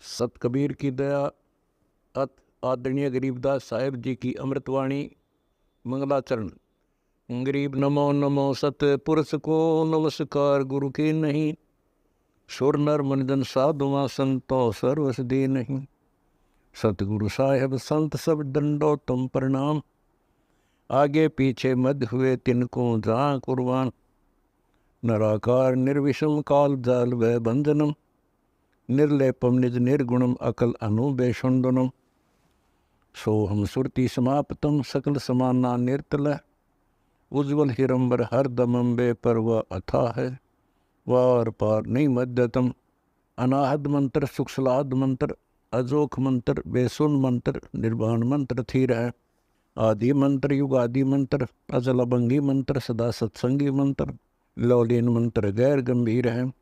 सत कबीर की दया अत आदरणीय गरीबदास साहेब जी की अमृतवाणी मंगलाचरण। गरीब नमो नमो सत पुरुष को नमस्कार गुरु के नहीं, सुर नर मनजन साधुआ संतो सर्वस दे नहीं। सतगुरु साहेब संत सब दंडो तुम प्रणाम, आगे पीछे मध्य हुए तिनको जहाँ कुर्बान। नराकार निर्विषम काल जाल व बंधनम, निर्लेपम निज निर्गुणम अकल अनुबेषुंडनम। सोहम सुरति समाप्तम सकल समाना निर्तल, उज्ज्वल हिरंबर हर दमंबे पर वह अथा है, वार पार नहीं मध्यतम। अनाहद मंत्र सुखसलाद मंत्र, अजोख मंत्र बेसुन मंत्र, निर्वाण मंत्र थीर है। आदि मंत्र युगादि मंत्र, अजल अभंगी मंत्र, सदा सत्संगी मंत्र, लौलीन मंत्र गैर गंभीर है।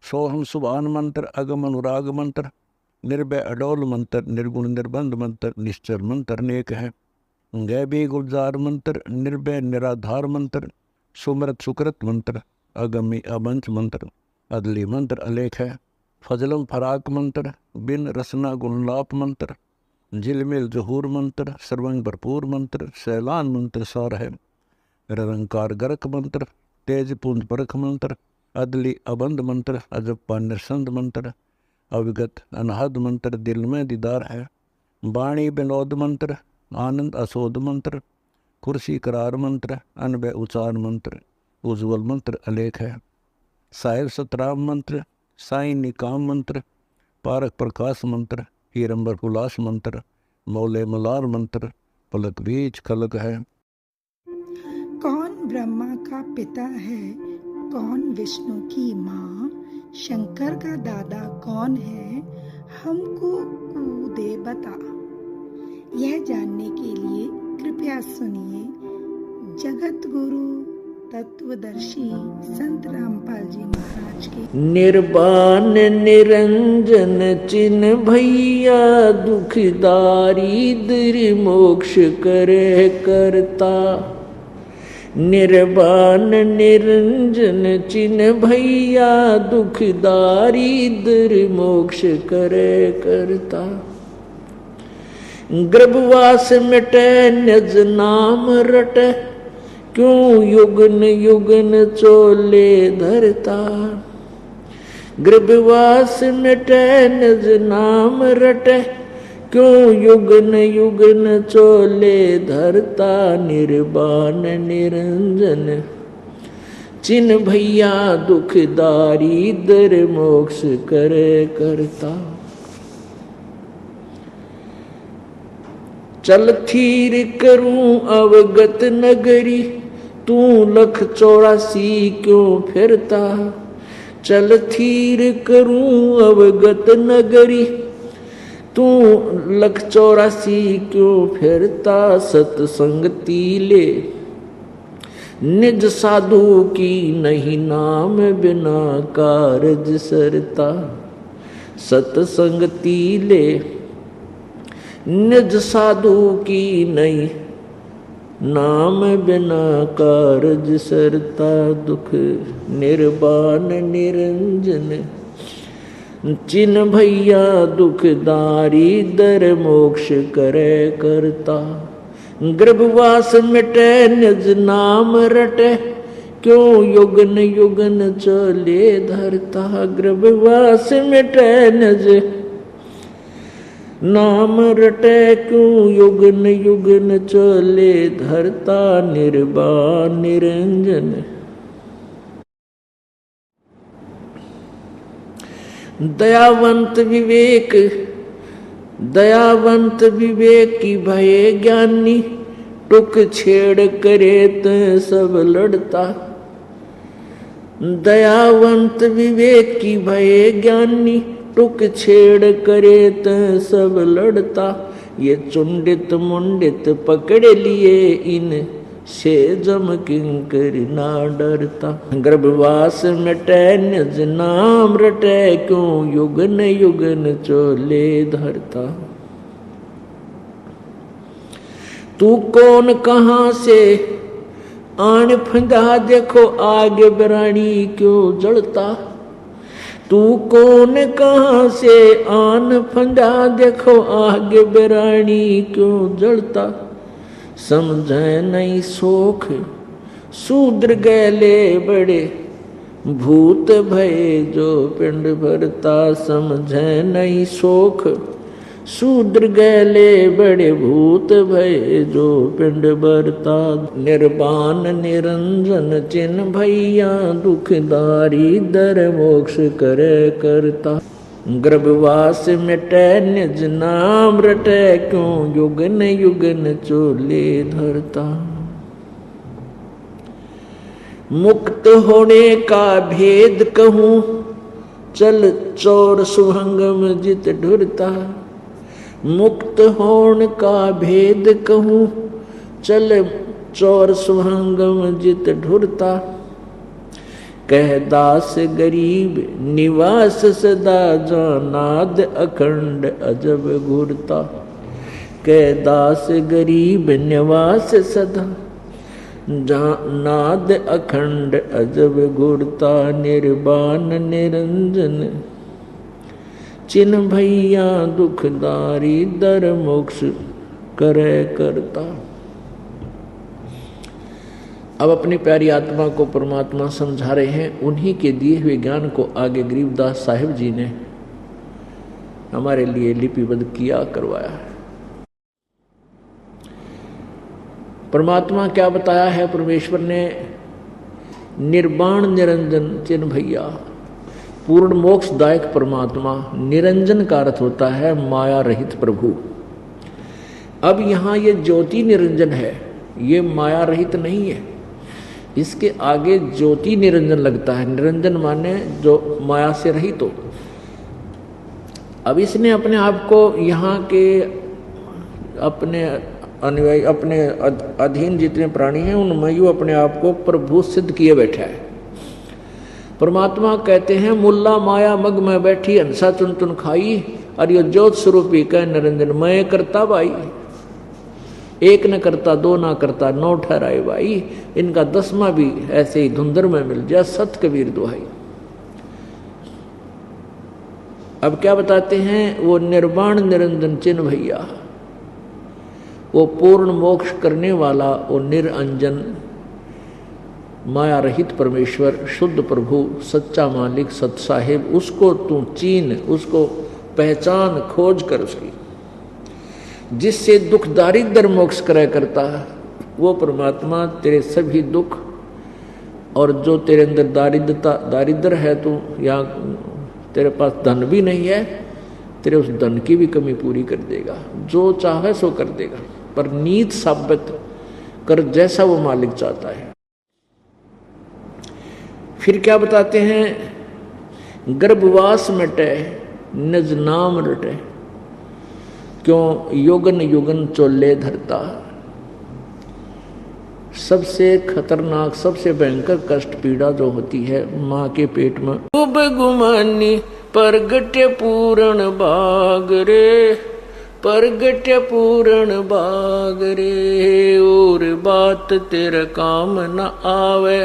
सोहम सुभान मंत्र, अगम अनुराग मंत्र, निर्भय अडोल मंत्र, निर्गुण निर्बंध मंत्र, निश्चर मंत्र अनेक है। गैबी गुलजार मंत्र, निर्भय निराधार मंत्र, सुमरत सुकृत मंत्र, अगमी अबंच मंत्र, अदली मंत्र अलेख है। फजलम फराक मंत्र, बिन रसना गुणलाप मंत्र, झिलमिल जहूर मंत्र, सर्वंग भरपूर मंत्र, सैलान मंत्र सार है। निरंकार गरक मंत्र, तेज पुंज परख मंत्र, अदली अबंध मंत्र, अजप्पा निरसंद मंत्र, अविगत अनहद मंत्र, दिल में दीदार है। वाणी विनोद मंत्र, आनंद असोद मंत्र, कुर्सी करार मंत्र, अनबय उचार मंत्र, उज्ज्वल मंत्र अलेख है। साहिब सतराम मंत्र, साई निकाम मंत्र, पारक प्रकाश मंत्र, हीरंबर हुलास मंत्र, मौले मलार मंत्र, पलक बीज खलक है। कौन ब्रह्मा का पिता है, कौन विष्णु की माँ, शंकर का दादा कौन है, हमको दे बता। यह जानने के लिए कृपया सुनिए जगत गुरु तत्वदर्शी संत रामपाल जी महाराज के। निर्वाण निरंजन चिन्ह भैया, दुखदारी दर मोक्ष करे करता। निर्वाण निरंजन चिन्ह भैया, दुखदारी दर मोक्ष करे करता। गर्भवास मिटे निज नाम रटे, क्यों युगन युगन चोले धरता। गर्भवास मिटे निज नाम रटे, क्यों युगन युगन चोले धरता। निर्वाण निरंजन चिन्ह भैया, दुखदारी दर मोक्ष करे करता। चल थीर करूं अवगत नगरी, तू लख 84 क्यों फिरता। चल थीर करूं अवगत नगरी, तू लख 84 क्यों फिरता। सतसंगती ले निज साधु की, नहीं नाम बिना कारज सरता। सतसंगती ले निज साधु की, नहीं नाम बिना कारज सरता। दुख निर्वाण निरंजन चिन्ह भैया, दुखदारी दर मोक्ष करे करता। गर्भवास मिटे निज नाम रटे, क्यों युगन युगन चले धरता। गर्भवास मिटे निज नाम रटे, क्यों युगन युगन चले धरता। निर्वाण निरंजन दयावंत विवेक, दयावंत विवेक की भये ज्ञानी, टुक छेड़ करे तो सब लड़ता। दयावंत विवेक की भये ज्ञानी, टुक छेड़ करे तो सब लड़ता। ये चुंडित मुंडित पकड़ लिए, इन से जम किंकर ना डरता। गर्भवास मिटे निज नाम रटे, क्यों युगन युगन चोले धरता। तू कौन कहाँ से आन फंदा, देखो आगे बरानी क्यों जड़ता। तू कौन कहाँ से आन फंदा, देखो आगे बिरानी क्यों जलता। समझे नहीं सोख शूद्र गैले बड़े, भूत भय जो पिंड भरता। समझे नहीं सोख शूद्र गैले बड़े, भूत भय जो पिंड भरता। निर्वाण निरंजन चिन्ह भैया, दुखदारी दर मोक्ष करे करता। गर्भवास मिटे निज नाम रटे, क्यों युगन युगन चोले धरता। मुक्त होने का भेद कहूँ, चल चोर सुहंगम जित ढुरता। मुक्त होने का भेद कहूँ, चल चोर सुहंगम जित ढुरता। कह दास गरीब निवास सदा, नाद अखंड अजब घूरता। कह दास गरीब निवास सदा, नाद अखंड अजब घूरता। निर्वाण निरंजन चिन्ह भैया, दुखदारी दर मोक्ष करे करता। अब अपनी प्यारी आत्मा को परमात्मा समझा रहे हैं। उन्हीं के दिए हुए ज्ञान को आगे गरीबदास साहिब जी ने हमारे लिए लिपिबद्ध किया, करवाया है। परमात्मा क्या बताया है परमेश्वर ने? निर्वाण निरंजन चिन्ह भैया, पूर्ण मोक्षदायक परमात्मा। निरंजन का अर्थ होता है माया रहित प्रभु। अब यहाँ ये ज्योति निरंजन है, ये माया रहित नहीं है। इसके आगे ज्योति निरंजन लगता है। निरंजन माने जो माया से रहित हो। अब इसने अपने आप को यहाँ के अपने अनुयायी, अपने अधीन जितने प्राणी हैं उनमें यूँ अपने आप को प्रभु सिद्ध किए बैठा है। परमात्मा कहते हैं मुल्ला माया मग में बैठी, हंसा चुन चुन खाई, और यो ज्योत स्वरूपी कह निरंजन मैं करता भाई। एक न करता दो ना करता नौ ठहराए भाई, इनका 10वां भी ऐसे ही धुंधर में मिल जाए, सत कबीर दुहाई। अब क्या बताते हैं? वो निर्वाण निरंजन चिन्ह भैया, वो पूर्ण मोक्ष करने वाला, वो निरंजन माया रहित परमेश्वर, शुद्ध प्रभु, सच्चा मालिक, सत साहिब, उसको तू चीन, उसको पहचान, खोज कर उसकी, जिससे दुख दारिद्र मोक्ष करे करता है। वो परमात्मा तेरे सभी दुख, और जो तेरे अंदर दारिद्र है, तो या तेरे पास धन भी नहीं है, तेरे उस धन की भी कमी पूरी कर देगा। जो चाहे सो कर देगा, पर नीत साबित कर जैसा वो मालिक चाहता है। फिर क्या बताते हैं? गर्भवास मिटे निज नाम रटे, क्यों युगन युगन चोले धरता। सबसे खतरनाक, सबसे भयंकर कष्ट पीड़ा जो होती है माँ के पेट में, खूब गुमानी परगट्य पूर्ण बाग रे, परगट्य पूर्ण बाग रे, और बात तेरे काम न आवे।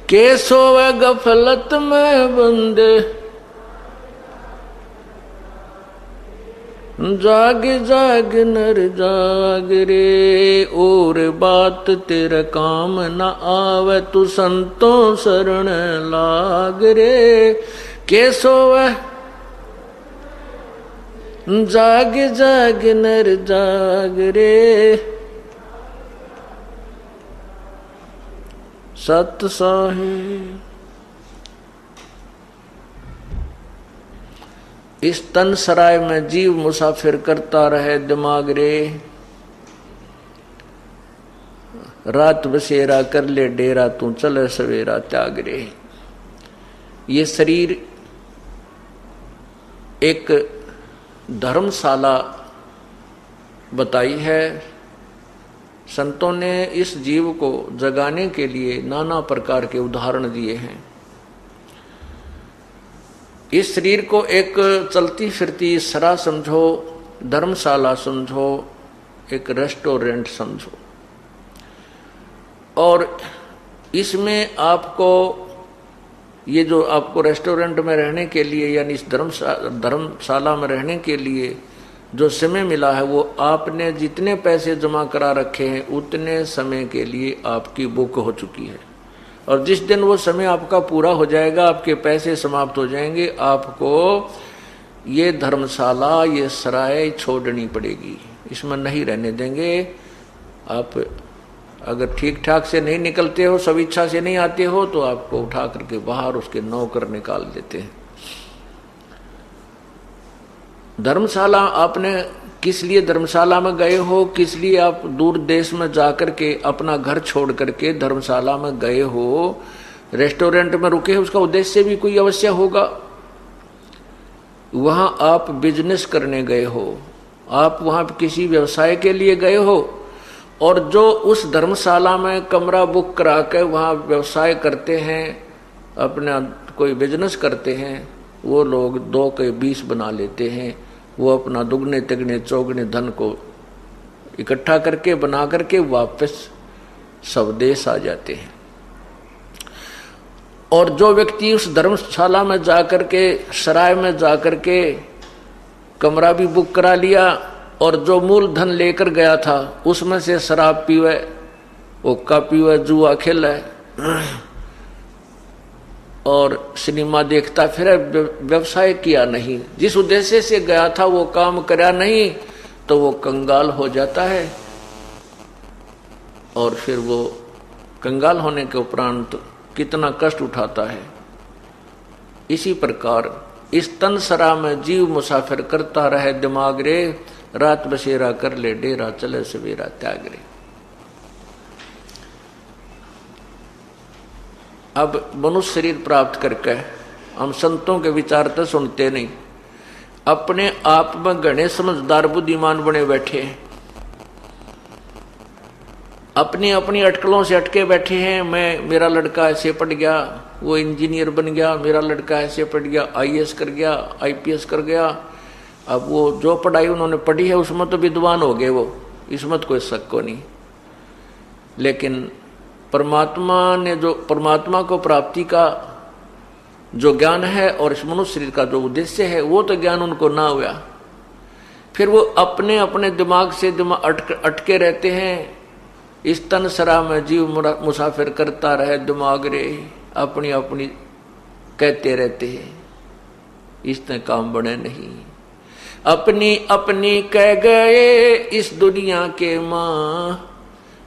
के सोवे गफलत में बंदे, जाग जाग नर जाग रे, और बात तेरे काम न आवे, तू संतों शरण लाग रे। के सोवे जाग जाग नर जाग रे, सत साहिब। इस तन सराय में जीव मुसाफिर करता रहे दिमाग रे, रात बसेरा कर ले डेरा, तू चले सवेरा त्याग रे। ये शरीर एक धर्मशाला बताई है। संतों ने इस जीव को जगाने के लिए नाना प्रकार के उदाहरण दिए हैं। इस शरीर को एक चलती फिरती सरा समझो, धर्मशाला समझो, एक रेस्टोरेंट समझो, और इसमें आपको ये जो आपको रेस्टोरेंट में रहने के लिए यानी इस धर्मशाला में रहने के लिए जो समय मिला है, वो आपने जितने पैसे जमा करा रखे हैं उतने समय के लिए आपकी बुक हो चुकी है। और जिस दिन वो समय आपका पूरा हो जाएगा, आपके पैसे समाप्त हो जाएंगे, आपको ये धर्मशाला, ये सराय छोड़नी पड़ेगी, इसमें नहीं रहने देंगे। आप अगर ठीक ठाक से नहीं निकलते हो, सब इच्छा से नहीं आते हो, तो आपको उठा करके बाहर उसके नौकर निकाल देते हैं। धर्मशाला आपने किस लिए धर्मशाला में गए हो, किस लिए आप दूर देश में जाकर के अपना घर छोड़ करके धर्मशाला में गए हो, रेस्टोरेंट में रुके हो, उसका उद्देश्य भी कोई अवश्य होगा। वहां आप बिजनेस करने गए हो, आप वहां किसी व्यवसाय के लिए गए हो, और जो उस धर्मशाला में कमरा बुक करा के वहां व्यवसाय करते हैं, अपना कोई बिजनेस करते हैं, वो लोग 2 के 20 बना लेते हैं। वो अपना दुगने तिगने चौगने धन को इकट्ठा करके बना करके वापस स्वदेश आ जाते हैं। और जो व्यक्ति उस धर्मशाला में जाकर के, सराय में जाकर के कमरा भी बुक करा लिया और जो मूल धन लेकर गया था उसमें से शराब पीवे, हुक्का पीवे, जुआ खेले और सिनेमा देखता फिर, व्यवसाय किया नहीं, जिस उद्देश्य से गया था वो काम करा नहीं, तो वो कंगाल हो जाता है। और फिर वो कंगाल होने के उपरांत कितना कष्ट उठाता है। इसी प्रकार इस तन सरा में जीव मुसाफिर करता रहे दिमाग रे, रात बसेरा कर ले डेरा, चले सवेरा त्याग रे। अब मनुष्य शरीर प्राप्त करके हम संतों के विचार तो सुनते नहीं, अपने आप में घने समझदार बुद्धिमान बने बैठे हैं, अपनी अपनी अटकलों से अटके बैठे हैं। मेरा लड़का ऐसे पढ़ गया, वो इंजीनियर बन गया, मेरा लड़का ऐसे पढ़ गया, IAS कर गया, IPS कर गया। अब वो जो पढ़ाई उन्होंने पढ़ी है उसमें तो विद्वान हो गए वो, इसमें तो कोई शक को नहीं। लेकिन परमात्मा ने जो परमात्मा को प्राप्ति का जो ज्ञान है और इस मनुष्य शरीर का जो उद्देश्य है, वो तो ज्ञान उनको ना हुआ। फिर वो अपने अपने दिमाग से अटके रहते हैं। इस तन सरा में जीव मुसाफिर करता रहे दिमाग रे, अपनी अपनी कहते रहते हैं, इसने काम बने नहीं। अपनी अपनी कह गए इस दुनिया के माँ,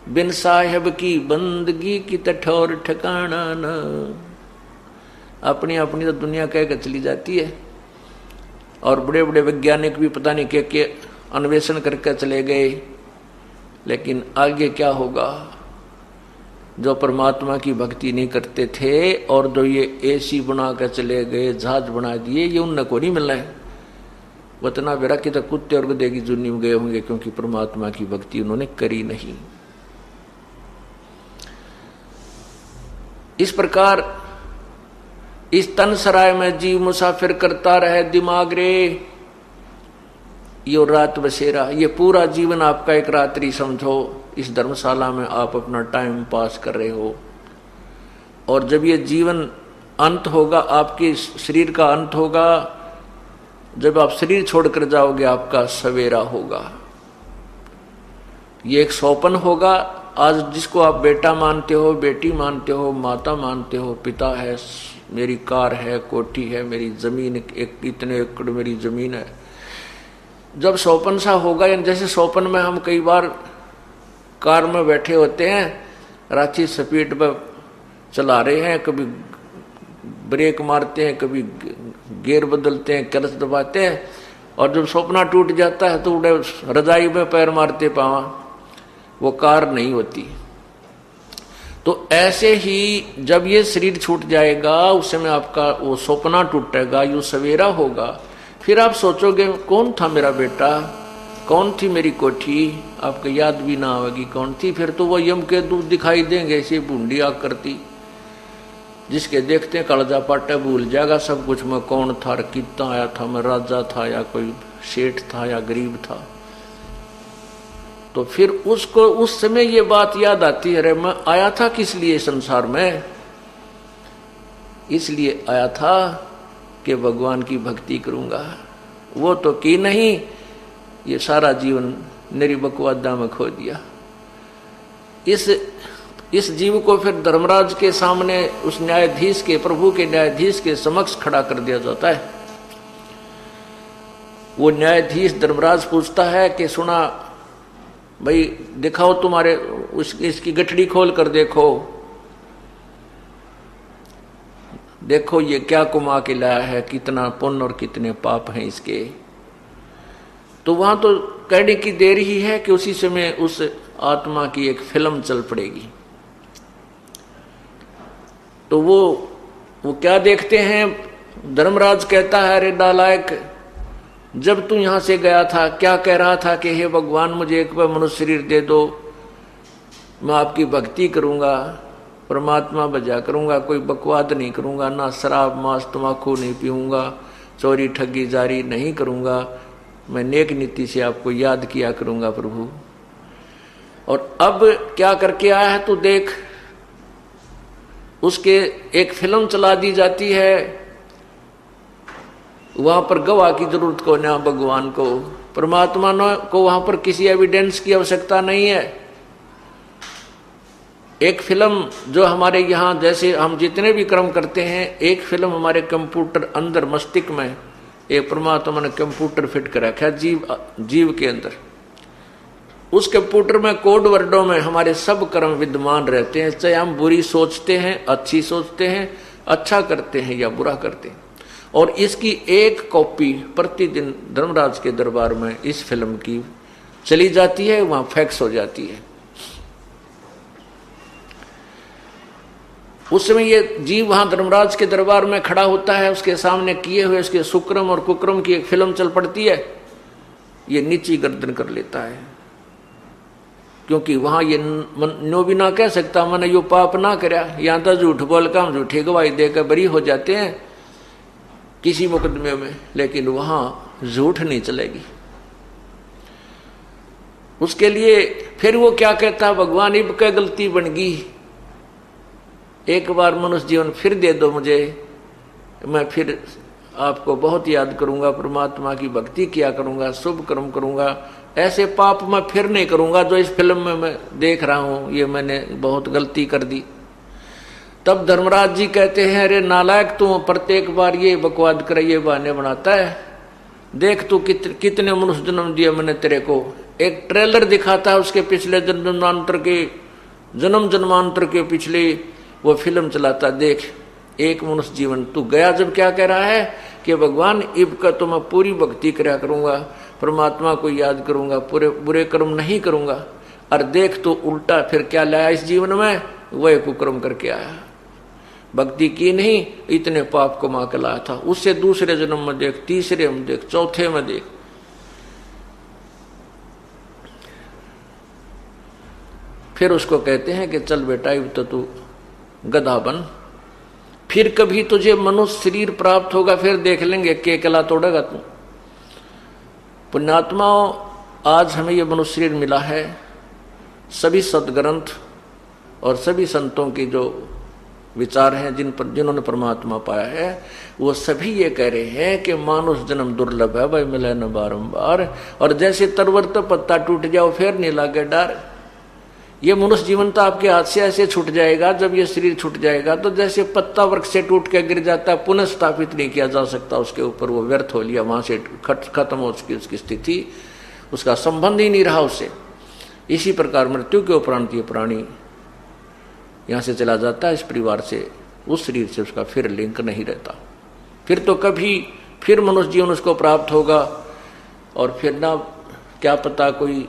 बिन साहेब की बंदगी की तठौर ठिकाना न। अपनी अपनी तो दुनिया कह के चली जाती है। और बड़े बड़े वैज्ञानिक भी पता नहीं क्या अन्वेषण करके चले गए, लेकिन आगे क्या होगा। जो परमात्मा की भक्ति नहीं करते थे और जो ये AC बना कर चले गए, जहाज बना दिए, ये उन को नहीं मिलना है। वतना बेरा की तो कुत्ते और गधे की जुनी में गए होंगे, क्योंकि परमात्मा की भक्ति उन्होंने करी नहीं। इस प्रकार इस तन सराय में जीव मुसाफिर करता रहे दिमाग रे, यो रात बसेरा, ये पूरा जीवन आपका एक रात्रि समझो। इस धर्मशाला में आप अपना टाइम पास कर रहे हो, और जब ये जीवन अंत होगा, आपके शरीर का अंत होगा, जब आप शरीर छोड़कर जाओगे, आपका सवेरा होगा। ये एक सौपन होगा। आज जिसको आप बेटा मानते हो, बेटी मानते हो, माता मानते हो, पिता है, मेरी कार है, कोठी है, मेरी जमीन, एक इतने एकड़ मेरी जमीन है, जब सौपन सा होगा, यानी जैसे सौपन में हम कई बार कार में बैठे होते हैं, रांची स्पीड पर चला रहे हैं, कभी ब्रेक मारते हैं, कभी गियर बदलते हैं, क्लच दबाते हैं, और जब सपना टूट जाता है तो उड़े रजाई में पैर मारते पावा, वो कार नहीं होती। तो ऐसे ही जब ये शरीर छूट जाएगा, उस समय आपका वो सपना टूटेगा, यूं सवेरा होगा। फिर आप सोचोगे कौन था मेरा बेटा, कौन थी मेरी कोठी, आपको याद भी ना आएगी कौन थी। फिर तो वो यम के दूध दिखाई देंगे, ऐसी बूंदी आग करती, जिसके देखते कालजा पाटा भूल जाएगा सब कुछ। मैं कौन था, कितना आया था, मैं राजा था या कोई सेठ था या गरीब था। तो फिर उसको उस समय ये बात याद आती है, अरे मैं आया था किस लिए संसार में? इसलिए आया था कि भगवान की भक्ति करूंगा। वो तो की नहीं, ये सारा जीवन मेरी बकवादा में खो दिया। इस जीव को फिर धर्मराज के सामने, उस न्यायाधीश के, प्रभु के न्यायाधीश के समक्ष खड़ा कर दिया जाता है। वो न्यायाधीश धर्मराज पूछता है कि सुना भाई, दिखाओ तुम्हारे इसकी गठड़ी खोल कर देखो, देखो ये क्या कुमा के लाया है, कितना पुण्य और कितने पाप हैं इसके। तो वहां तो कहने की देर ही है कि उसी समय उस आत्मा की एक फिल्म चल पड़ेगी। तो वो क्या देखते हैं, धर्मराज कहता है, अरे नालायक, जब तू यहां से गया था क्या कह रहा था कि हे भगवान मुझे एक बार मनुष्य शरीर दे दो, मैं आपकी भक्ति करूंगा, परमात्मा बजा करूंगा, कोई बकवाद नहीं करूंगा, ना शराब मांस तम्बाकू नहीं पीऊंगा, चोरी ठगी जारी नहीं करूंगा, मैं नेक नीति से आपको याद किया करूंगा प्रभु। और अब क्या करके आया है तू देख, उसके एक फिल्म चला दी जाती है। वहां पर गवाह की जरूरत को ना, भगवान को, परमात्मा को वहां पर किसी एविडेंस की आवश्यकता नहीं है। एक फिल्म जो हमारे यहाँ, जैसे हम जितने भी कर्म करते हैं, एक फिल्म हमारे कंप्यूटर अंदर मस्तिष्क में एक परमात्मा ने कंप्यूटर फिट कर रखा है जीव के अंदर। उस कंप्यूटर में कोड वर्डों में हमारे सब कर्म विद्यमान रहते हैं, चाहे हम बुरी सोचते हैं, अच्छी सोचते हैं, अच्छा करते हैं या बुरा करते हैं। और इसकी एक कॉपी प्रतिदिन धर्मराज के दरबार में इस फिल्म की चली जाती है, वहां फैक्स हो जाती है। उस समय ये जीव वहां धर्मराज के दरबार में खड़ा होता है, उसके सामने किए हुए उसके सुक्रम और कुक्रम की एक फिल्म चल पड़ती है। ये नीची गर्दन कर लेता है, क्योंकि वहां ये नो भी ना कह सकता मैंने यो पाप ना करया। यहां तो झूठ बोल का हम झूठी गवाही देकर बरी हो जाते हैं किसी मुकदमे में, लेकिन वहां झूठ नहीं चलेगी। उसके लिए फिर वो क्या कहता, भगवान इब क्या गलती बन गई, एक बार मनुष्य जीवन फिर दे दो मुझे, मैं फिर आपको बहुत याद करूंगा, परमात्मा की भक्ति किया करूंगा, शुभ कर्म करूंगा, ऐसे पाप मैं फिर नहीं करूंगा जो इस फिल्म में मैं देख रहा हूं, ये मैंने बहुत गलती कर दी। तब धर्मराज जी कहते हैं, अरे नालायक, तू प्रत्येक बार ये बकवाद कर, ये बहाने बनाता है, देख तू कितने मनुष्य जन्म दिए मैंने तेरे को। एक ट्रेलर दिखाता है उसके पिछले जन्म जन्मांतर के पिछले वो फिल्म चलाता, देख एक मनुष्य जीवन तू गया जब क्या कह रहा है कि भगवान इब का तो मैं पूरी भक्ति कराया करूंगा, परमात्मा को याद करूंगा, पूरे बुरे कर्म नहीं करूंगा। और देख तो उल्टा फिर क्या लाया इस जीवन में, वह कुकर्म करके आया, भक्ति की नहीं, इतने पाप कमा के लाया था। उससे दूसरे जन्म में देख, तीसरे में देख, चौथे में देख। फिर उसको कहते हैं कि चल बेटा अब तो तू गधा बन, फिर कभी तुझे मनुष्य शरीर प्राप्त होगा, फिर देख लेंगे के कला तोड़ेगा तू। पुण्यात्माओं, आज हमें यह मनुष्य शरीर मिला है, सभी सदग्रंथ और सभी संतों की जो विचार हैं जिन्होंने परमात्मा पाया है, वो सभी ये कह रहे हैं कि मानुष जन्म दुर्लभ है भाई, मिले न बारंबार। और जैसे तरवर तो पत्ता टूट जाओ फिर नहीं लागे डर। ये मनुष्य जीवन तो आपके हाथ से ऐसे छूट जाएगा, जब ये शरीर छूट जाएगा तो जैसे पत्ता वृक्ष से टूट के गिर जाता है, पुनः स्थापित नहीं किया जा सकता उसके ऊपर, वो व्यर्थ हो लिया, वहां से खत्म हो चुकी उसकी स्थिति, उसका संबंध ही नहीं रहा उससे। इसी प्रकार मृत्यु के उपरांत ये प्राणी यहां से चला जाता है, इस परिवार से, उस शरीर से उसका फिर लिंक नहीं रहता। फिर तो कभी फिर मनुष्य जीवन उसको प्राप्त होगा, और फिर ना क्या पता कोई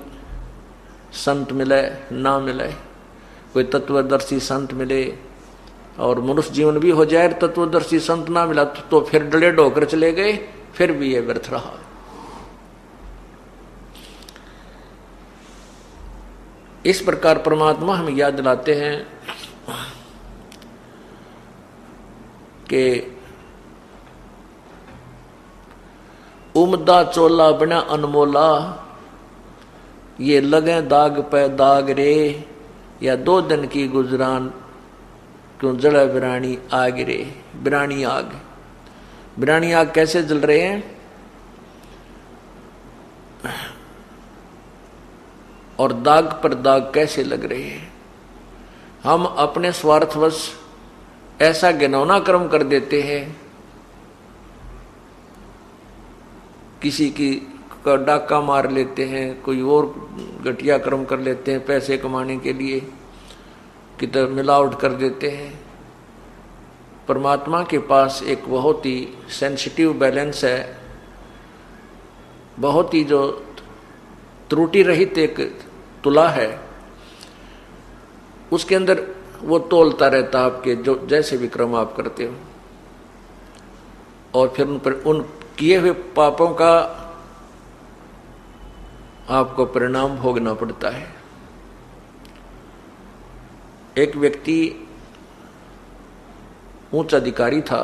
संत मिले ना मिले, कोई तत्वदर्शी संत मिले, और मनुष्य जीवन भी हो जाए, तत्वदर्शी संत ना मिला तो फिर डले ढोकर चले गए, फिर भी ये व्यर्थ रहा। इस प्रकार परमात्मा हमें याद दिलाते हैं कि उमदा चोला बना अनमोला, ये लगे दाग पे दाग रे, या 2 दिन की गुजरान क्यों जला बिरानी आग रे। बिरानी आग, बिरानी आग कैसे जल रहे हैं और दाग पर दाग कैसे लग रहे हैं। हम अपने स्वार्थवश ऐसा घिनौना कर्म कर देते हैं, किसी की का डाका मार लेते हैं, कोई और घटिया कर्म कर लेते हैं पैसे कमाने के लिए, किधर मिलावट कर देते हैं। परमात्मा के पास एक बहुत ही सेंसिटिव बैलेंस है, बहुत ही जो त्रुटि रहित एक तुला है, उसके अंदर वो तोलता रहता आपके जो जैसे भी कर्म आप करते हो, और फिर उन किए हुए पापों का आपको परिणाम भोगना पड़ता है। एक व्यक्ति उच्च अधिकारी था,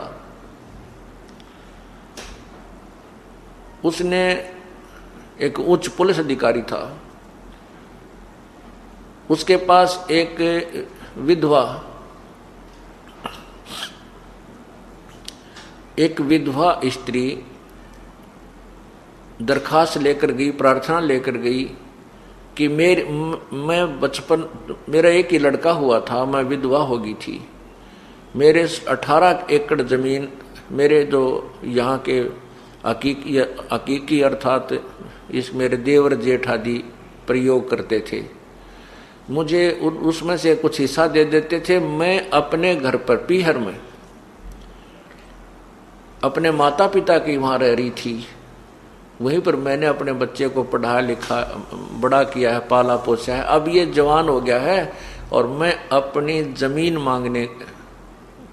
उसने एक उच्च पुलिस अधिकारी था, उसके पास एक विधवा स्त्री दरखास्त लेकर गई, प्रार्थना लेकर गई कि मैं बचपन, मेरा एक ही लड़का हुआ था, मैं विधवा हो गई थी, मेरे 18 एकड़ जमीन मेरे जो यहाँ के हकीकी अर्थात इस मेरे देवर जेठ आदि प्रयोग करते थे, मुझे उसमें से कुछ हिस्सा दे देते थे। मैं अपने घर पर पीहर में अपने माता पिता की वहाँ रह रही थी, वहीं पर मैंने अपने बच्चे को पढ़ा लिखा बड़ा किया है, पाला पोसा है। अब ये जवान हो गया है और मैं अपनी जमीन मांगने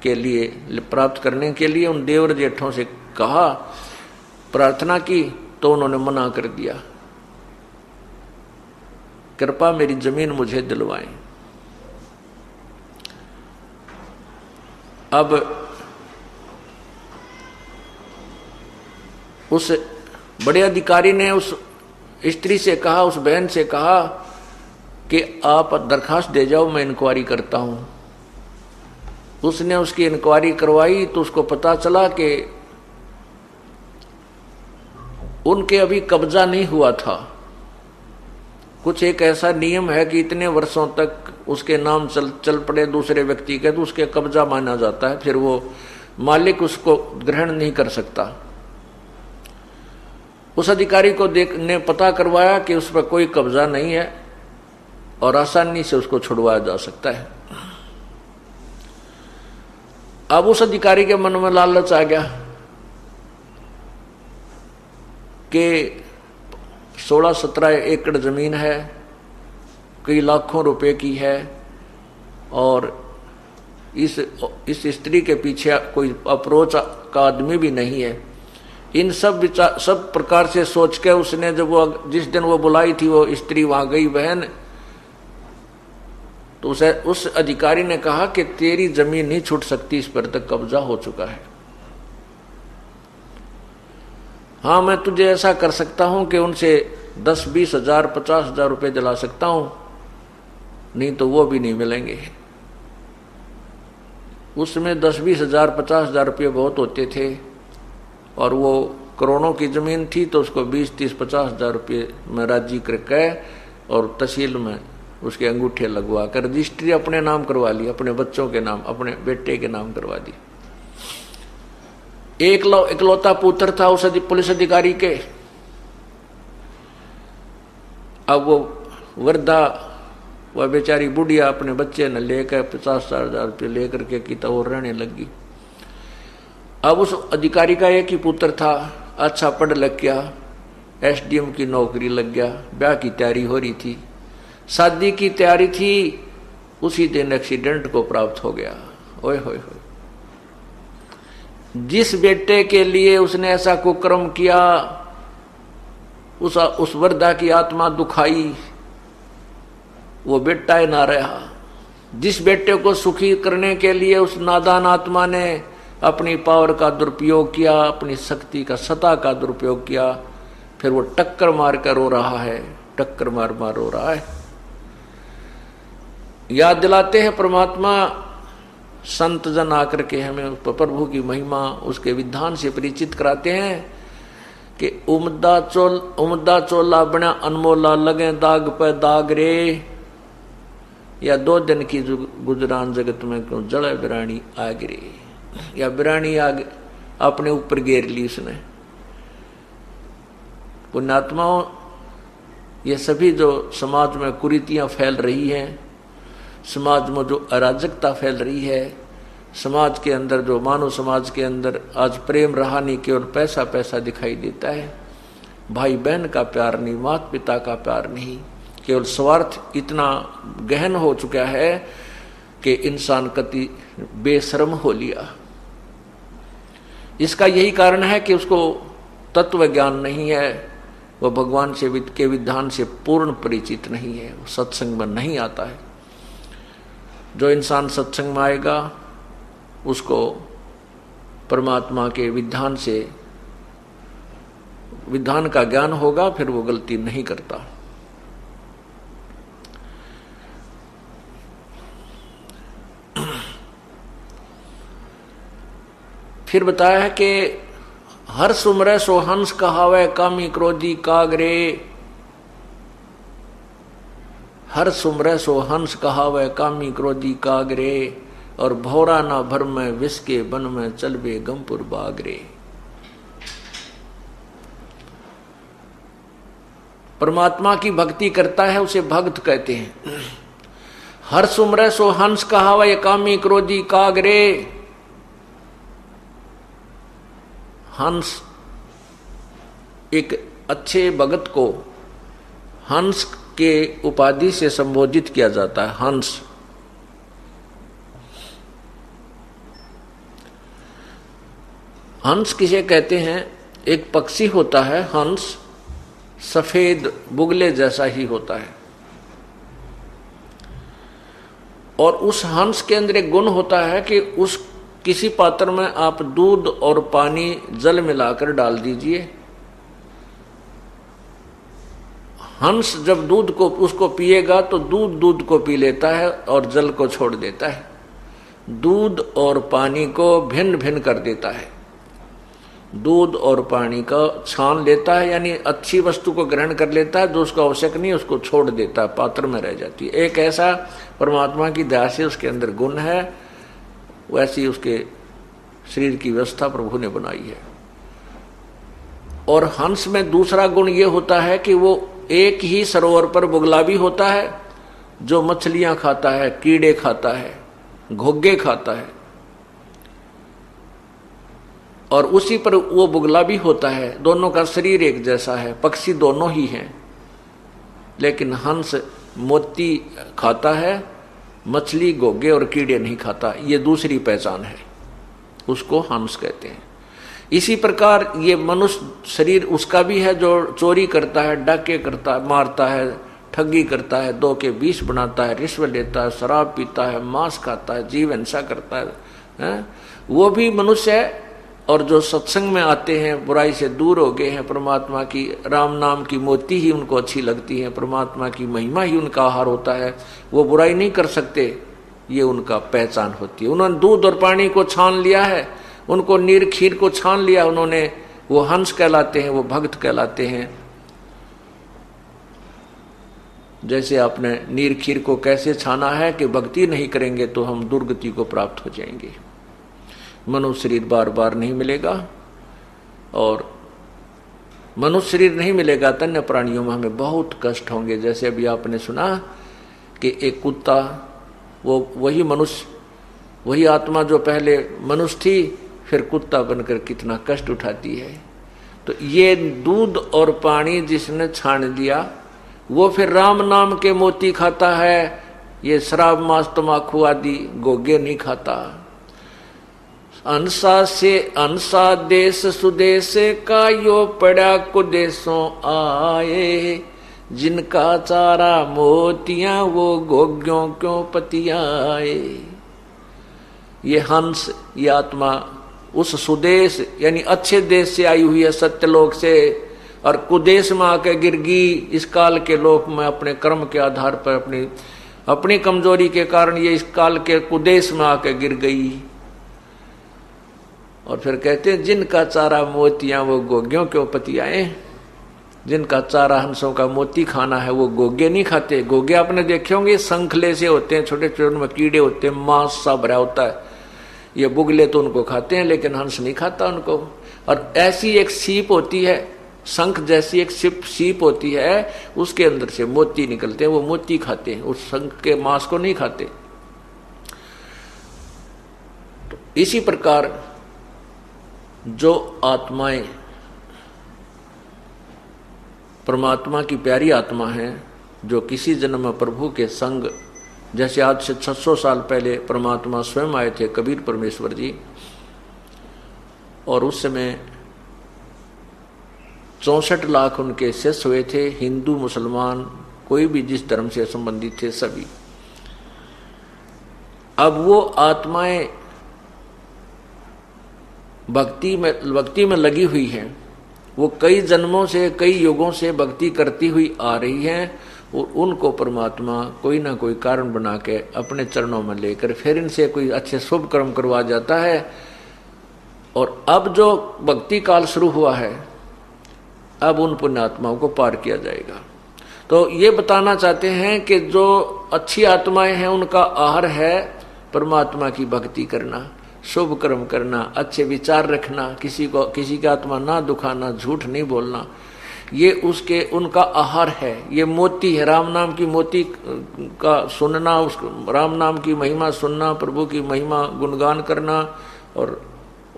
के लिए, प्राप्त करने के लिए उन देवर जेठों से कहा, प्रार्थना की तो उन्होंने मना कर दिया, कृपा मेरी जमीन मुझे दिलवाएं। अब उस बड़े अधिकारी ने उस स्त्री से कहा, उस बहन से कहा कि आप दरखास्त दे जाओ, मैं इंक्वायरी करता हूं। उसने उसकी इंक्वायरी करवाई तो उसको पता चला कि उनके अभी कब्जा नहीं हुआ था। कुछ एक ऐसा नियम है कि इतने वर्षों तक उसके नाम चल पड़े दूसरे व्यक्ति के तो उसके कब्जा माना जाता है, फिर वो मालिक उसको ग्रहण नहीं कर सकता। उस अधिकारी को ने पता करवाया कि उस पर कोई कब्जा नहीं है और आसानी से उसको छुड़वाया जा सकता है। अब उस अधिकारी के मन में लालच आ गया कि 16-17 एकड़ जमीन है, कई लाखों रुपए की है, और इस स्त्री के पीछे कोई अप्रोच का आदमी भी नहीं है। इन सब प्रकार से सोच के उसने जब वो जिस दिन वो बुलाई थी वो स्त्री वहां गई बहन, तो उस अधिकारी ने कहा कि तेरी जमीन नहीं छूट सकती, इस पर तक कब्जा हो चुका है। हाँ, मैं तुझे ऐसा कर सकता हूं कि उनसे 10-20 हजार 50 हजार रुपये दिला सकता हूं, नहीं तो वो भी नहीं मिलेंगे। उसमें 10-20 हजार 50 हजार रुपये बहुत होते थे और वो करोड़ों की जमीन थी, तो उसको 20-30-50 हजार रुपये में राजी करके और तहसील में उसके अंगूठे लगवा कर रजिस्ट्री अपने नाम करवा ली, अपने बच्चों के नाम, अपने बेटे के नाम करवा दी। इकलौता पुत्र था उस पुलिस अधिकारी के। अब वो वृद्धा, वह बेचारी बुढ़िया अपने बच्चे ने लेकर 50 हजार रुपये लेकर के की तो रहने लगी। अब उस अधिकारी का एक ही पुत्र था, अच्छा पढ़ लग गया, SDM की नौकरी लग गया, ब्याह की तैयारी हो रही थी, शादी की तैयारी थी, उसी दिन एक्सीडेंट को प्राप्त हो गया। ओए होए होए, जिस बेटे के लिए उसने ऐसा कुकर्म किया उस वृद्धा की आत्मा दुखाई, वो बेटा ही ना रहा। जिस बेटे को सुखी करने के लिए उस नादान आत्मा ने अपनी पावर का दुरुपयोग किया, अपनी शक्ति का सत्ता का दुरुपयोग किया, फिर वो टक्कर मार कर रो रहा है। टक्कर मार मार हो रहा है। याद दिलाते हैं परमात्मा, संत जन आकर के हमें प्रभु की महिमा, उसके विधान से परिचित कराते हैं कि उमदा चोला बना अनमोला, लगे दाग पे दाग रे, या 2 दिन की गुजरान जगत में क्यों जड़े बिरानी आ गिरी, या बिरानी आग अपने ऊपर घेर ली उसने। पुण्यात्माओं, ये सभी जो समाज में कुरीतियां फैल रही हैं, समाज में जो अराजकता फैल रही है, समाज के अंदर जो मानव समाज के अंदर आज प्रेम रहा नहीं, केवल पैसा पैसा दिखाई देता है, भाई बहन का प्यार नहीं, माता पिता का प्यार नहीं, केवल स्वार्थ इतना गहन हो चुका है कि इंसान कति बेशर्म हो लिया। इसका यही कारण है कि उसको तत्व ज्ञान नहीं है, वह भगवान से के विधान से पूर्ण परिचित नहीं है, वो सत्संग में नहीं आता है। जो इंसान सत्संग में आएगा उसको परमात्मा के विधान से विधान का ज्ञान होगा, फिर वो गलती नहीं करता। फिर बताया है कि हर सुमरे सो हंस कहावे, कामी क्रोधी कागरे। हर सुमरे सो हंस कहावे, कामी क्रोधी कागरे, और भौरा ना भर में विष के बन में चलबे गमपुर बागरे। परमात्मा की भक्ति करता है उसे भक्त कहते हैं। हर सुमरे सो हंस कहावे, कामी क्रोधी कागरे। हंस, एक अच्छे भगत को हंस के उपाधि से संबोधित किया जाता है। हंस हंस किसे कहते हैं? एक पक्षी होता है हंस, सफेद बुगले जैसा ही होता है, और उस हंस के अंदर एक गुण होता है कि उस किसी पात्र में आप दूध और पानी जल मिलाकर डाल दीजिए, हंस जब दूध को उसको पिएगा तो दूध को पी लेता है और जल को छोड़ देता है, दूध और पानी को भिन्न भिन्न कर देता है, दूध और पानी का छान लेता है, यानी अच्छी वस्तु को ग्रहण कर लेता है, जो उसको आवश्यक नहीं उसको छोड़ देता है, पात्र में रह जाती है। एक ऐसा परमात्मा की दया से उसके अंदर गुण है, वैसी उसके शरीर की व्यवस्था प्रभु ने बनाई है। और हंस में दूसरा गुण ये होता है कि वो एक ही सरोवर पर बुगला भी होता है, जो मछलियां खाता है, कीड़े खाता है, घोंघे खाता है, और उसी पर वो बुगला भी होता है। दोनों का शरीर एक जैसा है, पक्षी दोनों ही हैं, लेकिन हंस मोती खाता है, मछली घोंघे और कीड़े नहीं खाता। ये दूसरी पहचान है, उसको हंस कहते हैं। इसी प्रकार ये मनुष्य शरीर उसका भी है, जो चोरी करता है, डाके करता है, मारता है, ठगी करता है, 2 के 20 बनाता है, रिश्वत लेता है, शराब पीता है, मांस खाता है, जीव हिंसा करता है, वो भी मनुष्य है। और जो सत्संग में आते हैं, बुराई से दूर हो गए हैं, परमात्मा की राम नाम की मोती ही उनको अच्छी लगती है, परमात्मा की महिमा ही उनका आहार होता है, वो बुराई नहीं कर सकते, ये उनका पहचान होती है। उन्होंने दूध और पानी को छान लिया है, उनको नीर खीर को छान लिया उन्होंने, वो हंस कहलाते हैं, वो भक्त कहलाते हैं। जैसे आपने नीर खीर को कैसे छाना है कि भक्ति नहीं करेंगे तो हम दुर्गति को प्राप्त हो जाएंगे, मनुष्य शरीर बार बार नहीं मिलेगा, और मनुष्य शरीर नहीं मिलेगा तो अन्य प्राणियों में हमें बहुत कष्ट होंगे। जैसे अभी आपने सुना कि एक कुत्ता, वो वही मनुष्य, वही आत्मा जो पहले मनुष्य थी, फिर कुत्ता बनकर कितना कष्ट उठाती है। तो ये दूध और पानी जिसने छान लिया, वो फिर राम नाम के मोती खाता है, ये शराब मांस तमाकू आदि घोंघे नहीं खाता। अंसा से अंसा देश सुदेश का यो पड़ा कुदेशों आए, जिनका चारा मोतियां वो घोंघों क्यों पतियाए। ये हंस, ये आत्मा उस सुदेश यानी अच्छे देश से आई हुई है, सत्यलोक से, और कुदेश में आके गिर गई। इस काल के लोक में अपने कर्म के आधार पर अपनी कमजोरी के कारण ये इस काल के कुदेश में आके गिर गई। और फिर कहते हैं जिनका चारा मोतियां वो गोग्यों के पतियाए। जिनका चारा हंसों का मोती खाना है वो गोगे नहीं खाते। गोगे आपने देखे होंगे शंखले से होते हैं, छोटे छोटे में कीड़े होते हैं, मांस सा भरा होता है। ये बुगले तो उनको खाते हैं लेकिन हंस नहीं खाता उनको। और ऐसी एक सीप होती है, शंख जैसी एक सीप होती है, उसके अंदर से मोती निकलते हैं, वो मोती खाते हैं, उस शंख के मांस को नहीं खाते। तो इसी प्रकार जो आत्माएं परमात्मा की प्यारी आत्मा है, जो किसी जन्म में प्रभु के संग, जैसे आज से 600 साल पहले परमात्मा स्वयं आए थे कबीर परमेश्वर जी, और उस समय 64 लाख उनके शिष्य हुए थे, हिंदू मुसलमान कोई भी जिस धर्म से संबंधित थे सभी। अब वो आत्माएं भक्ति में लगी हुई हैं। वो कई जन्मों से, कई युगों से भक्ति करती हुई आ रही हैं, और उनको परमात्मा कोई ना कोई कारण बना के अपने चरणों में लेकर फिर इनसे कोई अच्छे शुभ कर्म करवा जाता है। और अब जो भक्ति काल शुरू हुआ है, अब उन पुण्यात्माओं को पार किया जाएगा। तो ये बताना चाहते हैं कि जो अच्छी आत्माएं हैं उनका आहार है परमात्मा की भक्ति करना, शुभ कर्म करना, अच्छे विचार रखना, किसी की आत्मा ना दुखाना, झूठ नहीं बोलना, ये उनका आहार है। ये मोती है, राम नाम की मोती का सुनना, उस राम नाम की महिमा सुनना, प्रभु की महिमा गुणगान करना और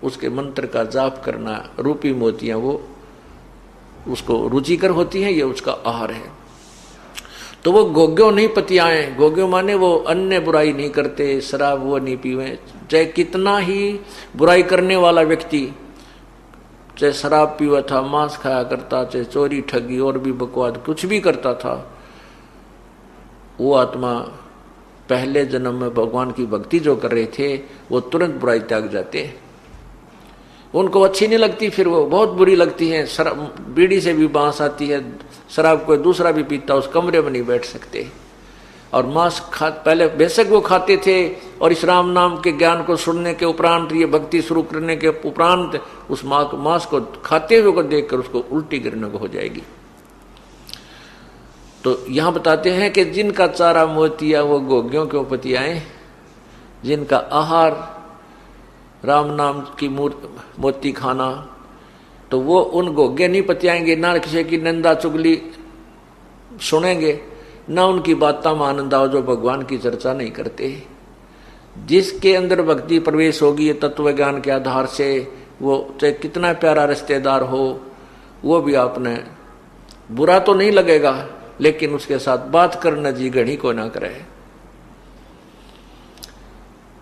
उसके मंत्र का जाप करना, रूपी मोतियां वो उसको रुचिकर होती हैं, ये उसका आहार है। तो वो गोग्यो नहीं पतियाए। गोग्यो माने वो अन्य बुराई नहीं करते, शराब वो नहीं पीवे। चाहे कितना ही बुराई करने वाला व्यक्ति, चाहे शराब पीवा था, मांस खाया करता, चाहे चोरी ठगी और भी बकवाद कुछ भी करता था, वो आत्मा पहले जन्म में भगवान की भक्ति जो कर रहे थे वो तुरंत बुराई त्याग जाते। उनको अच्छी नहीं लगती, फिर वो बहुत बुरी लगती है। शराब, बीड़ी से भी बांस आती है, शराब कोई दूसरा भी पीता, उस कमरे में नहीं बैठ सकते। और मांस पहले बेशक वो खाते थे, और इस राम नाम के ज्ञान को सुनने के उपरांत, ये भक्ति शुरू करने के उपरांत उस मांस को खाते हुए को देखकर उसको उल्टी गिरने को हो जाएगी। तो यहां बताते हैं कि जिनका चारा मोतिया वो गोग्यों के पतियाए। जिनका आहार राम नाम की मोती खाना, तो वो उन गोगे नहीं पतियाएंगे, ना किसी की निंदा चुगली सुनेंगे, ना उनकी बातों में आनंद आओ जो भगवान की चर्चा नहीं करते। जिसके अंदर भक्ति प्रवेश होगी तत्व ज्ञान के आधार से, वो चाहे कितना प्यारा रिश्तेदार हो, वो भी आपने बुरा तो नहीं लगेगा, लेकिन उसके साथ बात करना जी घड़ी को ना करे।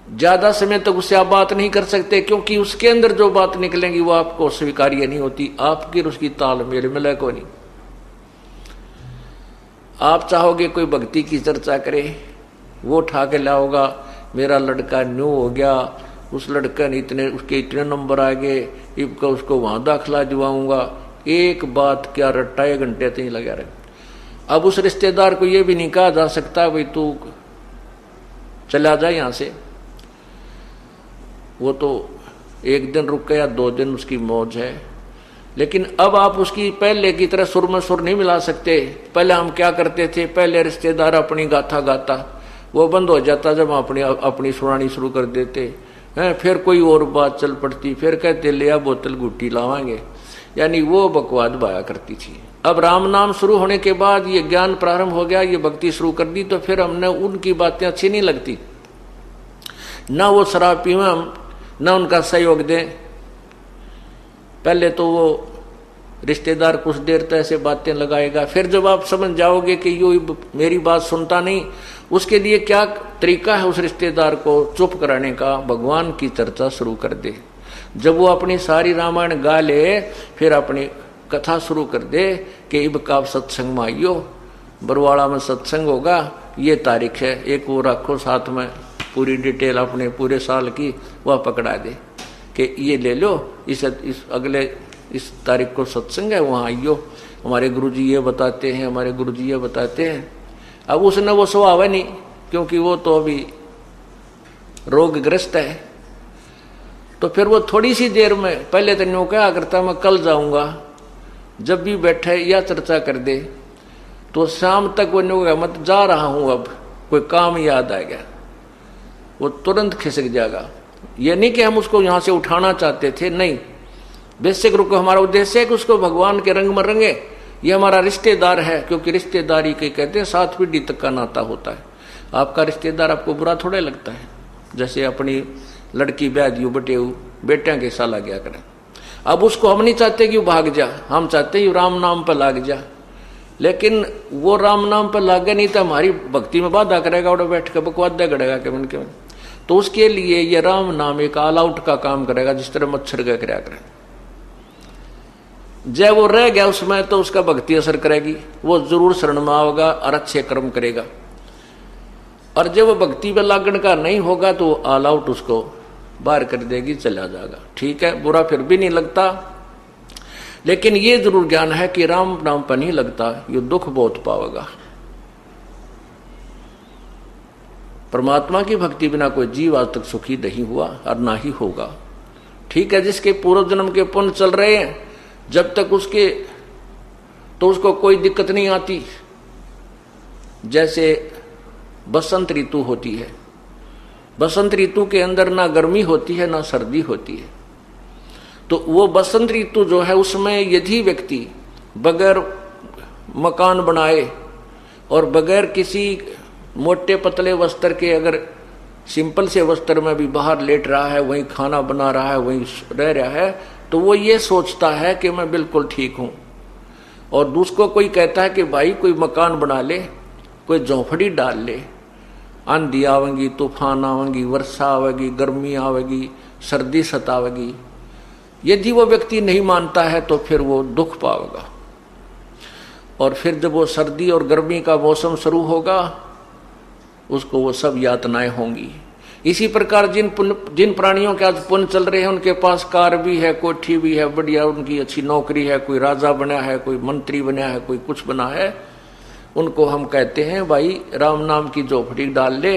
ज्यादा समय तक उससे आप बात नहीं कर सकते, क्योंकि उसके अंदर जो बात निकलेंगी वो आपको स्वीकार्य नहीं होती, आपकी उसकी तालमेल मिले को नहीं। आप चाहोगे कोई भक्ति की चर्चा करे, वो उठा के लाओगा, मेरा लड़का न्यू हो गया, उस लड़का ने उसके इतने नंबर आ गए, इबका उसको वहां दाखिला दिवाऊंगा। एक बात क्या रट्टा 1 घंटे तक लगा रहे। अब उस रिश्तेदार को ये भी नहीं कहा जा सकता भाई तू चला जा यहां से, वो तो 1 दिन रुक गया, 2 दिन उसकी मौज है। लेकिन अब आप उसकी पहले की तरह सुर में सुर नहीं मिला सकते। पहले हम क्या करते थे, पहले रिश्तेदार अपनी गाथा गाता, वो बंद हो जाता जब अपनी सुनानी शुरू कर देते हैं, फिर कोई और बात चल पड़ती, फिर कहते ले आ बोतल गुट्टी लावांगे, यानी वो बकवाद बाया करती थी। अब राम नाम शुरू होने के बाद ये ज्ञान प्रारंभ हो गया, ये भक्ति शुरू कर दी, तो फिर हमने उनकी बातें अच्छी नहीं लगती, ना वो शराब पीवे हम, ना उनका सहयोग दें। पहले तो वो रिश्तेदार कुछ देर तक ऐसे बातें लगाएगा, फिर जब आप समझ जाओगे कि यो मेरी बात सुनता नहीं, उसके लिए क्या तरीका है उस रिश्तेदार को चुप कराने का, भगवान की चर्चा शुरू कर दे। जब वो अपनी सारी रामायण गा ले, फिर अपनी कथा शुरू कर दे कि इब का सत्संग में आइयो, बरवाड़ा में सत्संग होगा, ये तारीख है, एक वो रखो साथ में पूरी डिटेल अपने पूरे साल की, वह पकड़ा दे कि ये ले लो, इस अगले इस तारीख को सत्संग है, वहाँ आइयो, हमारे गुरुजी ये बताते हैं, हमारे गुरुजी ये बताते हैं। अब उसने वो स्वभाव है नहीं, क्योंकि वो तो अभी रोगग्रस्त है। तो फिर वो थोड़ी सी देर में, पहले तो न्यू क्या करता, मैं कल जाऊंगा, जब भी बैठे या चर्चा कर दे तो शाम तक वो न्यू कहा मत जा रहा हूं, अब कोई काम याद आ गया, वो तुरंत खिसक जाएगा। ये नहीं कि हम उसको यहां से उठाना चाहते थे, नहीं, बेसिक रूप हमारा उद्देश्य है कि उसको भगवान के रंग में रंगे। ये हमारा रिश्तेदार है, क्योंकि रिश्तेदारी के कहते हैं 7 पीढ़ी तक का नाता होता है। आपका रिश्तेदार आपको बुरा थोड़ा लगता है, जैसे अपनी लड़की ब्याह दियो बटेऊ बेटियां के साला गया करें। अब उसको हम नहीं चाहते कि वो भाग जा, हम चाहते हैं राम नाम पर लाग जा, लेकिन वो राम नाम पर लागे नहीं तो हमारी भक्ति में बाधा करेगा और बैठ कर बकवादा करेगा के मन के मन। तो उसके लिए ये राम नाम एक ऑल आउट का काम करेगा, जिस तरह मच्छर का कराया करे। जब वो रह गया उसमें तो उसका भक्ति असर करेगी, वो जरूर शरण में आओगा और अच्छे कर्म करेगा। और जब वो भक्ति पे लागण का नहीं होगा तो ऑल आउट उसको बाहर कर देगी, चला जाएगा। ठीक है, बुरा फिर भी नहीं लगता, लेकिन ये जरूर ज्ञान है कि राम नाम पर नहीं लगता, ये दुख बहुत पावेगा। परमात्मा की भक्ति बिना कोई जीव आज तक सुखी नहीं हुआ और ना ही होगा। ठीक है, जिसके पूर्व जन्म के पुण्य चल रहे हैं, जब तक उसके तो उसको कोई दिक्कत नहीं आती। जैसे बसंत ऋतु होती है, बसंत ऋतु के अंदर ना गर्मी होती है ना सर्दी होती है। तो वो बसंत ऋतु जो है उसमें यदि व्यक्ति बगैर मकान बनाए और बगैर किसी मोटे पतले वस्त्र के अगर सिंपल से वस्त्र में भी बाहर लेट रहा है, वहीं खाना बना रहा है, वहीं रह रहा है, तो वो ये सोचता है कि मैं बिल्कुल ठीक हूं। और दूसरों कोई कहता है कि भाई कोई मकान बना ले, कोई झोंपड़ी डाल ले, आंधी आवेगी, तूफान आवेगी, वर्षा आवेगी, गर्मी आवेगी, सर्दी सतावेगी। यदि वो व्यक्ति नहीं मानता है तो फिर वो दुख पाएगा। और फिर जब वो सर्दी और गर्मी का मौसम शुरू होगा, उसको वो सब यातनाएं होंगी। इसी प्रकार जिन प्राणियों के आज पुण्य चल रहे हैं, उनके पास कार भी है, कोठी भी है, बढ़िया उनकी अच्छी नौकरी है, कोई राजा बना है, कोई मंत्री बना है, कोई कुछ बना है, उनको हम कहते हैं भाई राम नाम की झोपड़ी डाल ले,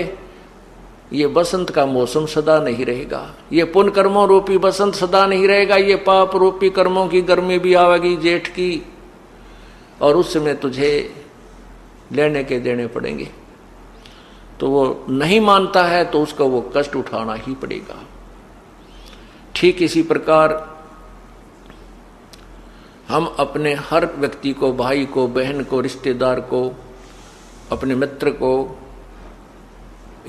ये बसंत का मौसम सदा नहीं रहेगा, ये पुण्य कर्मों रूपी बसंत सदा नहीं रहेगा, ये पाप रूपी कर्मों की गर्मी भी आवेगी जेठ की, और उस समय तुझे लेने के देने पड़ेंगे। तो वो नहीं मानता है तो उसको वो कष्ट उठाना ही पड़ेगा। ठीक इसी प्रकार हम अपने हर व्यक्ति को, भाई को, बहन को, रिश्तेदार को, अपने मित्र को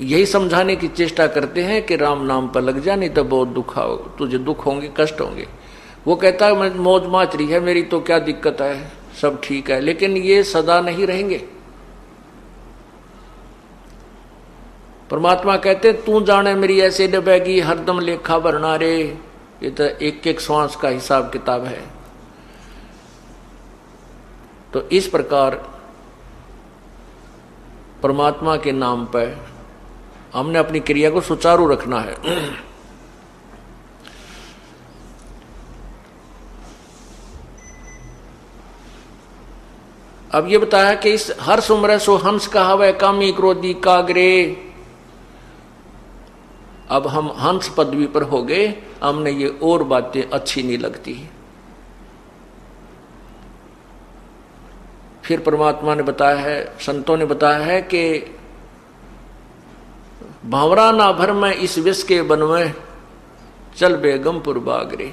यही समझाने की चेष्टा करते हैं कि राम नाम पर लग जा, नहीं तो बहुत दुख आओगे, तुझे दुख होंगे, कष्ट होंगे। वो कहता है मैं मौज माच रही है मेरी, तो क्या दिक्कत है, सब ठीक है, लेकिन ये सदा नहीं रहेंगे। परमात्मा कहते तू जाने मेरी ऐसे डबेगी, हरदम लेखा भरना रे। ये तो एक एक श्वास का हिसाब किताब है। तो इस प्रकार परमात्मा के नाम पर हमने अपनी क्रिया को सुचारू रखना है। अब ये बताया कि इस हर सुमरे सो हंस कहावे, कामी क्रोधी कागरे। अब हम हंस पदवी पर हो गए, हमने ये और बातें अच्छी नहीं लगती। फिर परमात्मा ने बताया है, संतों ने बताया है कि भावरा ना भर में इस विष के बन में, चल बेगमपुर बागरे।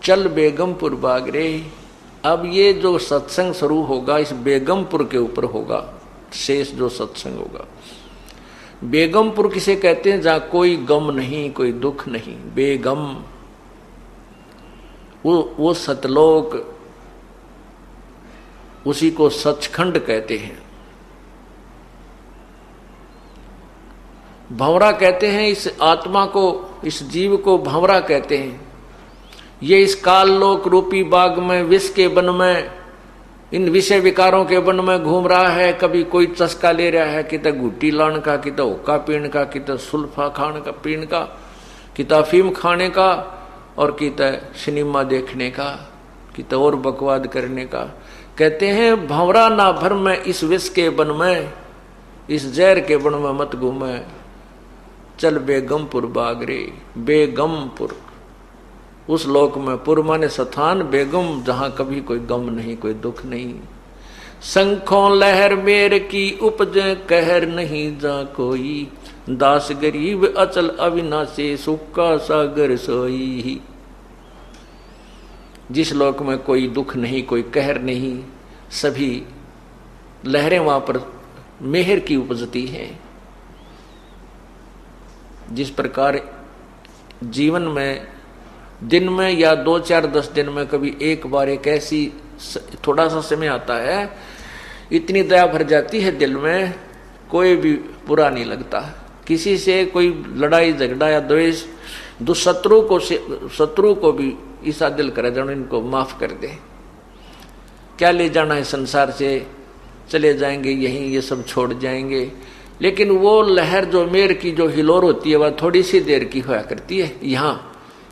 चल बेगमपुर बागरे। अब ये जो सत्संग शुरू होगा इस बेगमपुर के ऊपर होगा, शेष जो सत्संग होगा। बेगमपुर किसे कहते हैं? जहां कोई गम नहीं, कोई दुख नहीं, बेगम। वो सतलोक, उसी को सचखंड कहते हैं। भंवरा कहते हैं इस आत्मा को, इस जीव को भंवरा कहते हैं। ये इस काल लोक रूपी बाग में, विष के वन में, इन विषय विकारों के वन में घूम रहा है। कभी कोई चस्का ले रहा है, कितना गुट्टी लान का, कितना हुक्का पीण का, कितना सुल्फा खान का पीण का, किता अफीम खाने का और किता सिनेमा देखने का, किता और बकवाद करने का। कहते हैं भंवरा ना भर में इस विष के बन में, इस जहर के बन में मत घूमे, चल बेगमपुर बागरे। बेगमपुर उस लोक में, पुर माने स्थान, बेगम जहां कभी कोई गम नहीं, कोई दुख नहीं। शंखों लहर मेर की उपजे कहर नहीं जा कोई, दास गरीब अचल अविनाशी सुख का सागर सोई। जिस लोक में कोई दुख नहीं, कोई कहर नहीं, सभी लहरें वहां पर मेहर की उपजती हैं। जिस प्रकार जीवन में दिन में या 2, 4, 10 दिन में कभी एक बार एक ऐसी थोड़ा सा समय आता है, इतनी दया भर जाती है दिल में, कोई भी बुरा नहीं लगता। किसी से कोई लड़ाई झगड़ा या द्वेष, शत्रु को भी ईसा दिल करे जानो इनको माफ कर दे, क्या ले जाना है संसार से, चले जाएंगे यहीं, ये सब छोड़ जाएंगे। लेकिन वो लहर जो मेर की जो हिलोर होती है वह थोड़ी सी देर की होया करती है यहाँ,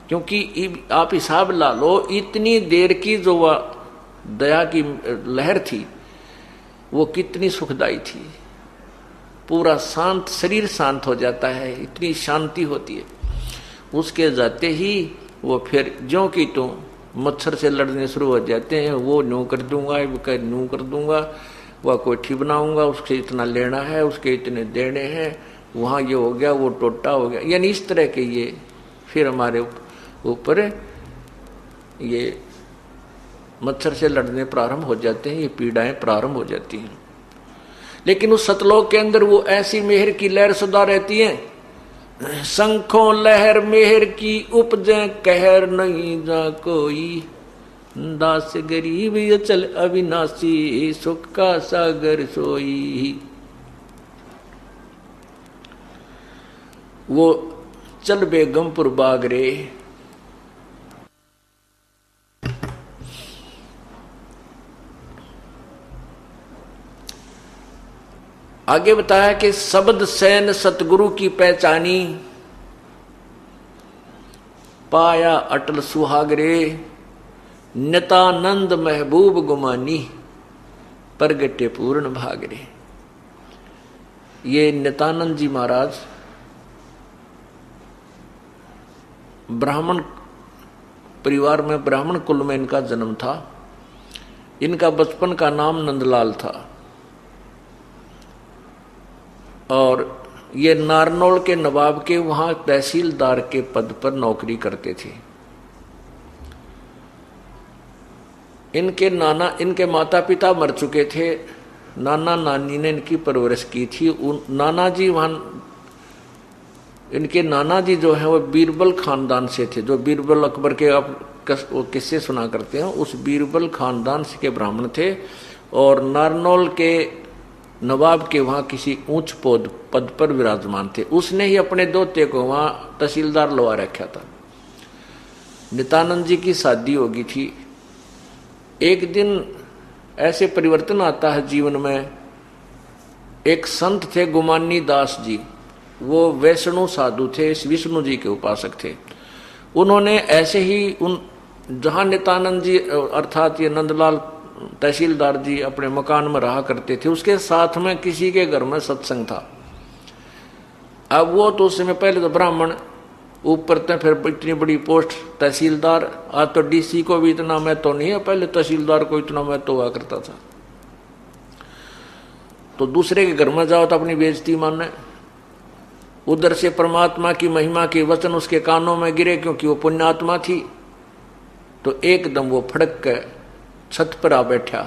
क्योंकि आप हिसाब ला लो इतनी देर की जो वह दया की लहर थी वो कितनी सुखदाई थी। पूरा शांत, शरीर शांत हो जाता है, इतनी शांति होती है। उसके जाते ही वो फिर ज्यों की त्यों मच्छर से लड़ने शुरू हो जाते हैं। वो न्यू कर दूंगा, वो न्यू कर दूंगा, वह कोठी बनाऊंगा, उससे इतना लेना है, उसके इतने देने हैं, वहाँ ये हो गया, वो टोटा हो गया, यानी इस तरह के ये फिर हमारे ऊपर ये मच्छर से लड़ने प्रारंभ हो जाते हैं, ये पीड़ाएं प्रारंभ हो जाती हैं। लेकिन उस सतलोक के अंदर वो ऐसी मेहर की लहर सदा रहती है। शंखों लहर मेहर की उपजे कहर नहीं जा कोई, दास गरीब अचल अविनाशी सुख का सागर सोई। वो चल बेगमपुर बागरे। आगे बताया कि शब्द सैन सतगुरु की पहचानी, पाया अटल सुहागरे, नितानंद महबूब गुमानी, प्रगटे पूर्ण भागरे। ये नितानंद जी महाराज ब्राह्मण परिवार में, ब्राह्मण कुल में इनका जन्म था। इनका बचपन का नाम नंदलाल था और ये नारनौल के नवाब के वहां तहसीलदार के पद पर नौकरी करते थे। इनके माता पिता मर चुके थे, नाना नानी ने इनकी परवरिश की थी। इनके नाना जी जो है वो बीरबल खानदान से थे, जो बीरबल अकबर के आप किस्से सुना करते हैं, उस बीरबल खानदान से के ब्राह्मण थे और नारनौल के नवाब के वहां किसी ऊंच पद पर विराजमान थे। उसने ही अपने दोते को वहां तहसीलदार लगा रखा था। नित्यानंद जी की शादी होगी थी। एक दिन ऐसे परिवर्तन आता है जीवन में। एक संत थे गुमानी दास जी, वो वैष्णु साधु थे, विष्णु जी के उपासक थे। उन्होंने ऐसे ही जहां नित्यानंद जी अर्थात ये नंदलाल तहसीलदार जी अपने मकान में रहा करते थे, उसके साथ में किसी के घर में सत्संग था। अब वो तो उस समय पहले तो ब्राह्मण, ऊपर तो फिर इतनी बड़ी पोस्ट तहसीलदार। आज तो डीसी को भी इतना महत्व नहीं है, पहले तहसीलदार को इतना महत्व हुआ करता था। तो दूसरे के घर में जाओ तो अपनी बेइज्जती मानना। उधर से परमात्मा की महिमा के वचन उसके कानों में गिरे, क्योंकि वो पुण्यात्मा थी। तो एकदम वो फड़क के छत पर आ बैठा,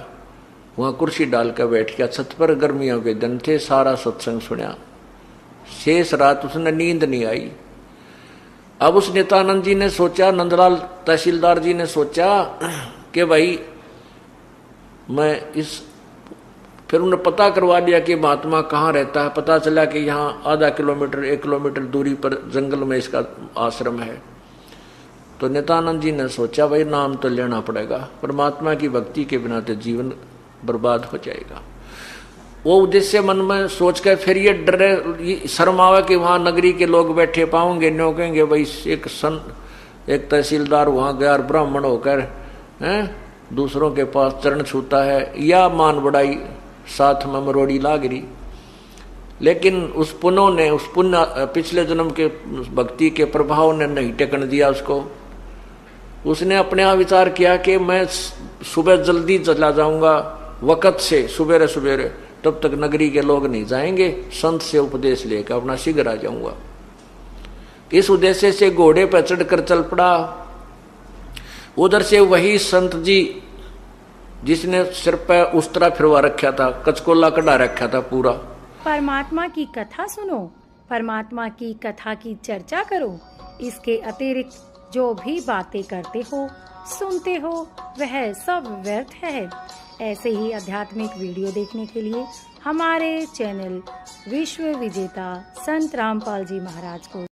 वहां कुर्सी डाल कर बैठ गया छत पर। गर्मियों के दिन थे, सारा सत्संग सुना। शेष रात उसने नींद नहीं आई। अब उस नित्यानंद जी ने सोचा, नंदलाल तहसीलदार जी ने सोचा कि भाई मैं फिर उन्होंने पता करवा लिया कि महात्मा कहाँ रहता है। पता चला कि यहाँ आधा किलोमीटर 1 किलोमीटर दूरी पर जंगल में इसका आश्रम है। तो नित्यानंद जी ने सोचा भाई नाम तो लेना पड़ेगा, परमात्मा की भक्ति के बिना तो जीवन बर्बाद हो जाएगा। वो उद्देश्य मन में सोच कर फिर ये डरे शर्म आवे कि वहाँ नगरी के लोग बैठे पाओगे, न्यों कहेंगे भाई एक तहसीलदार वहाँ गया और ब्राह्मण होकर दूसरों के पास चरण छूता है, या मान बढ़ाई साथ में मरोड़ी लाग रही। लेकिन उस पुण्य पिछले जन्म के भक्ति के प्रभाव ने नहीं टेकन दिया उसको। उसने अपने आप विचार किया कि मैं सुबह जल्दी चला जाऊंगा वक़्त से, सवेरे सवेरे, तब तक नगरी के लोग नहीं जाएंगे, संत से उपदेश लेकर अपना शीघ्र आ जाऊंगा। इस उद्देश्य से घोड़े पर चढ़कर चल पड़ा। उधर से वही संत जी जिसने सिर पर उस्तरा फिरवा रखा था, कचकोला कढ़ा रखा था पूरा। परमात्मा की कथा सुनो, परमात्मा की कथा की चर्चा करो। इसके अतिरिक्त जो भी बातें करते हो, सुनते हो, वह सब व्यर्थ है। ऐसे ही आध्यात्मिक वीडियो देखने के लिए हमारे चैनल विश्व विजेता संत रामपाल जी महाराज को